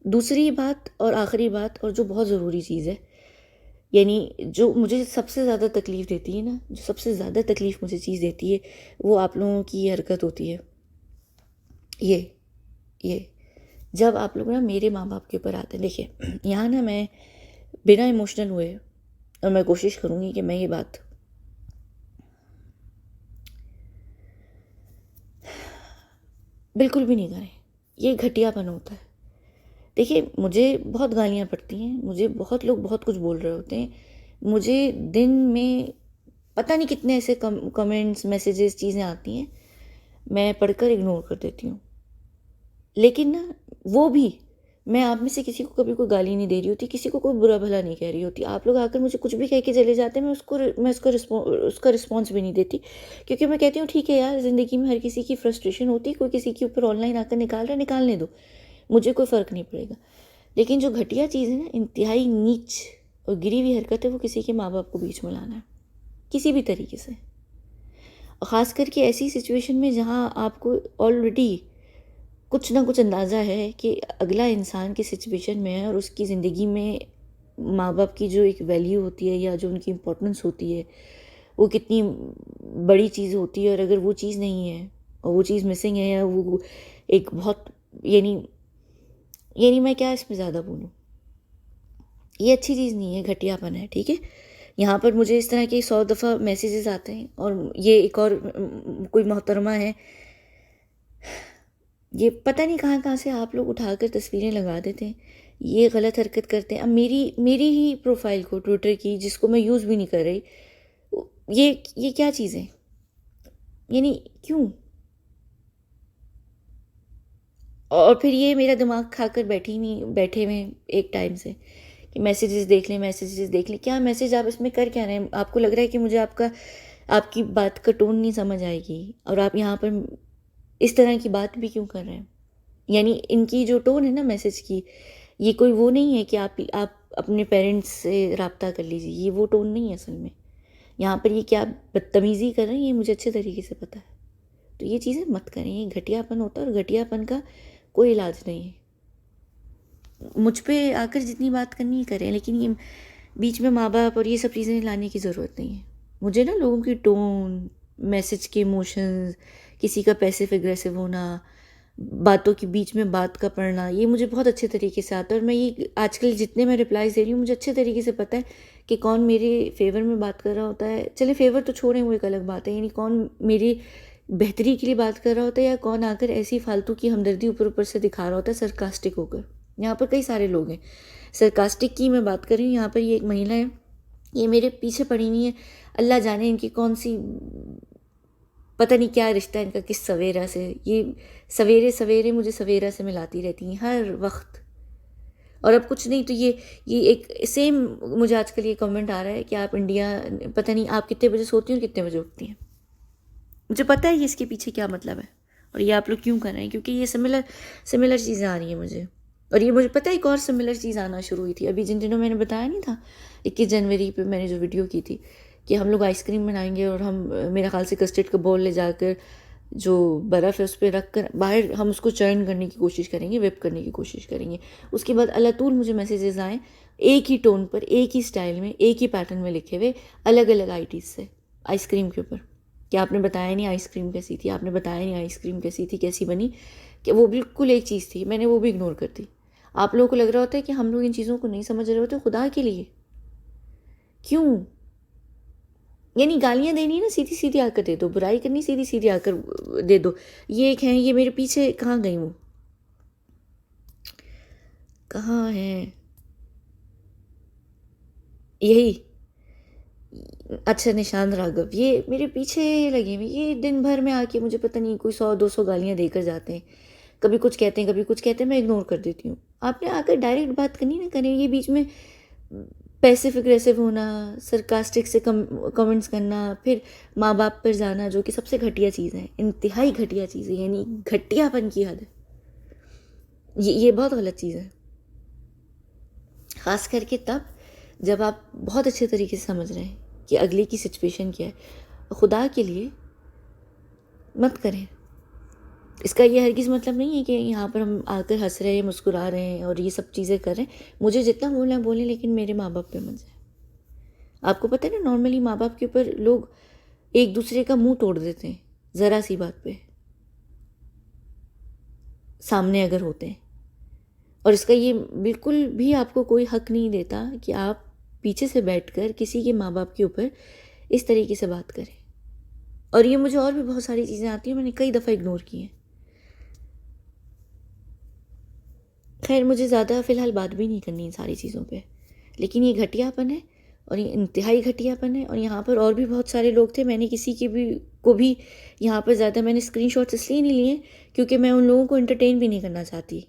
दूसरी बात और आखिरी बात और जो बहुत ज़रूरी चीज़ है, यानी जो मुझे सबसे ज़्यादा तकलीफ़ देती है ना, जो सबसे ज़्यादा तकलीफ़ मुझे चीज़ देती है, वो आप लोगों की ये हरकत होती है। ये ये जब आप लोग ना मेरे माँ-बाप के ऊपर आते हैं, देखिए यहाँ ना मैं बिना इमोशनल हुए, और मैं कोशिश करूँगी कि मैं ये बात बिल्कुल भी नहीं करें। ये घटियापन होता है। देखिए, मुझे बहुत गालियाँ पड़ती हैं, मुझे बहुत लोग बहुत कुछ बोल रहे होते हैं। मुझे दिन में पता नहीं कितने ऐसे कमेंट्स, मैसेजेस, चीज़ें आती हैं, मैं पढ़कर इग्नोर कर देती हूँ। लेकिन ना वो भी मैं आप में से किसी को कभी कोई गाली नहीं दे रही होती, किसी को कोई बुरा-भला नहीं कह रही होती। आप लोग आकर मुझे कुछ भी कह के चले जाते हैं, मैं उसका रिस्पॉन्स भी नहीं देती, क्योंकि मैं कहती हूँ ठीक है यार, ज़िंदगी में हर किसी की फ्रस्ट्रेशन होती है, कोई किसी के ऊपर ऑनलाइन आकर निकाल रहा है, निकालने दो, मुझे कोई फ़र्क नहीं पड़ेगा। लेकिन जो घटिया चीज़ है ना, इंतहाई नीच और गिरी हुई हरकत है, वो किसी के माँ-बाप को बीच में लाना है, किसी भी तरीके से। और ख़ास करके ऐसी सिचुएशन में जहाँ आपको ऑलरेडी कुछ ना कुछ अंदाज़ा है कि अगला इंसान किस सिचुएशन में है और उसकी ज़िंदगी में माँ-बाप की जो एक वैल्यू होती है या जो उनकी इम्पोर्टेंस होती है, वो कितनी बड़ी चीज़ होती है। और अगर वो चीज़ नहीं है और वो चीज़ मिसिंग है, या वो एक बहुत, यानी मैं क्या इसमें ज़्यादा बोलूँ, ये अच्छी चीज़ नहीं है, घटियापन है, ठीक है? यहाँ पर मुझे इस तरह के 100 दफ़ा मैसेजेस आते हैं, और ये एक और कोई मोहतरमा है, ये पता नहीं कहाँ-कहाँ से आप लोग उठाकर तस्वीरें लगा देते हैं। ये गलत हरकत करते हैं। अब मेरी मेरी ही प्रोफ़ाइल को, ट्विटर की, जिसको मैं यूज़ भी नहीं कर रही, ये क्या चीज़ें? यानी क्यों? और फिर ये मेरा दिमाग खाकर बैठे हुए हैं एक टाइम से, कि मैसेजेस देख लें, मैसेजेस देख लें। क्या मैसेज आप इसमें कर क्या रहे हैं? आपको लग रहा है कि मुझे आपकी बात का टोन नहीं समझ आएगी, और आप यहाँ पर इस तरह की बात भी क्यों कर रहे हैं? यानी इनकी जो टोन है ना मैसेज की, ये कोई वो नहीं है कि आप अपने पेरेंट्स से राब्ता कर लीजिए, ये वो टोन नहीं है असल में। यहाँ पर ये क्या बदतमीज़ी कर रहे हैं, ये मुझे अच्छे तरीके से पता है। तो ये चीज़ें मत करें, ये घटियापन होता है, और घटियापन का कोई इलाज नहीं है। मुझ पे आकर जितनी बात करनी है करें, लेकिन ये बीच में माँ-बाप और ये सब चीज़ें लाने की ज़रूरत नहीं है। मुझे ना लोगों की टोन, मैसेज के इमोशंस, किसी का पैसिव एग्रेसिव होना, बातों के बीच में बात का पढ़ना, ये मुझे बहुत अच्छे तरीके से आता है। और मैं ये आजकल जितने मैं रिप्लाईज़ दे रही हूँ, मुझे अच्छे तरीके से पता है कि कौन मेरे फ़ेवर में बात कर रहा होता है। चलिए फ़ेवर तो छोड़ें, वो एक अलग बात है, यानी कौन मेरी बेहतरी के लिए बात कर रहा होता है, या कौन आकर ऐसी फ़ालतू की हमदर्दी ऊपर-ऊपर से दिखा रहा होता है सरकास्टिक होकर। यहाँ पर कई सारे लोग हैं। सरकास्टिक की मैं बात कर रही हूँ, यहाँ पर ये एक महिला है, ये मेरे पीछे पड़ी हुई है। अल्लाह जाने इनकी कौन-सी, पता नहीं क्या रिश्ता है इनका किस सवेरा से। ये सवेरे-सवेरे मुझे सवेरा से मिलाती रहती हैं हर वक़्त। और अब कुछ नहीं तो ये एक सेम, मुझे आजकल ये कमेंट आ रहा है कि आप इंडिया, पता नहीं आप कितने बजे सोती हैं और कितने बजे उठती हैं। मुझे पता है ये इसके पीछे क्या मतलब है, और ये आप लोग क्यों कर रहे हैं, क्योंकि ये सिमिलर सिमिलर चीज़ें आ रही हैं मुझे। और ये मुझे पता है एक और सिमिलर चीज़ आना शुरू हुई थी अभी जिन दिनों मैंने बताया नहीं था, 21 जनवरी पे मैंने जो वीडियो की थी कि हम लोग आइसक्रीम बनाएंगे, और हम मेरे ख्याल से कस्टर्ड का बॉल ले जाकर जो बर्फ़ है उस पर रख कर बाहर हम उसको चर्न करने की कोशिश करेंगे, whip करने की कोशिश करेंगे। उसके बाद अलातूल मुझे मैसेजेस आए, एक ही टोन पर, एक ही स्टाइल में, एक ही पैटर्न में लिखे हुए, अलग अलग आईडीज़ से, आइसक्रीम के ऊपर, कि आपने बताया नहीं आइसक्रीम कैसी थी, आपने बताया नहीं आइसक्रीम कैसी थी, कैसी बनी। कि वो बिल्कुल एक चीज़ थी, मैंने वो भी इग्नोर कर दी। आप लोगों को लग रहा होता है कि हम लोग इन चीज़ों को नहीं समझ रहे होते, खुदा के लिए क्यों? यानी गालियाँ देनी है ना, सीधी-सीधी आकर दे दो, बुराई करनी सीधी-सीधी आकर दे दो। ये एक हैं, ये मेरे पीछे कहाँ गई वो? कहाँ हैं? यही, अच्छा निशांत राघव, ये मेरे पीछे लगे हुए, ये दिन भर में आके मुझे पता नहीं कोई 100-200 गालियाँ देकर जाते हैं। कभी कुछ कहते हैं, कभी कुछ कहते हैं, मैं इग्नोर कर देती हूँ। आपने आकर डायरेक्ट बात करनी ना करें, ये बीच में पैसिव एग्रेसिव होना, सरकास्टिक से कमेंट्स करना, फिर माँ-बाप पर जाना, जो कि सबसे घटिया चीज़ है, इंतहाई घटिया चीज़ है, यानी घटियापन की हद है। ये बहुत गलत चीज़ है। ख़ास करके तब जब आप बहुत अच्छे तरीके से समझ रहे हैं कि अगले की सिचुएशन क्या है। खुदा के लिए मत करें। इसका ये हरगिज़ मतलब नहीं है कि यहाँ पर हम आकर हँस रहे हैं, मुस्कुरा रहे हैं और ये सब चीज़ें कर रहे हैं। मुझे जितना बोलना है बोलें, लेकिन मेरे माँ-बाप पे मत जाएँ। आपको पता है ना, नॉर्मली माँ-बाप के ऊपर लोग एक दूसरे का मुँह तोड़ देते हैं, ज़रा-सी बात पे, सामने अगर होते हैं। और इसका ये बिल्कुल भी आपको कोई हक नहीं देता कि आप पीछे से बैठकर किसी के माँ-बाप के ऊपर इस तरीके से बात करें। और ये मुझे और भी बहुत सारी चीज़ें आती हैं, मैंने कई दफ़ा इग्नोर की हैं। खैर, मुझे ज़्यादा फ़िलहाल बात भी नहीं करनी इन सारी चीज़ों पे। लेकिन ये घटियापन है, और ये इंतहाई घटियापन है, और यहाँ पर और भी बहुत सारे लोग थे। मैंने किसी के भी को भी यहाँ पर ज़्यादा मैंने स्क्रीनशॉट्स इसलिए नहीं लिए क्योंकि मैं उन लोगों को एंटरटेन भी नहीं करना चाहती।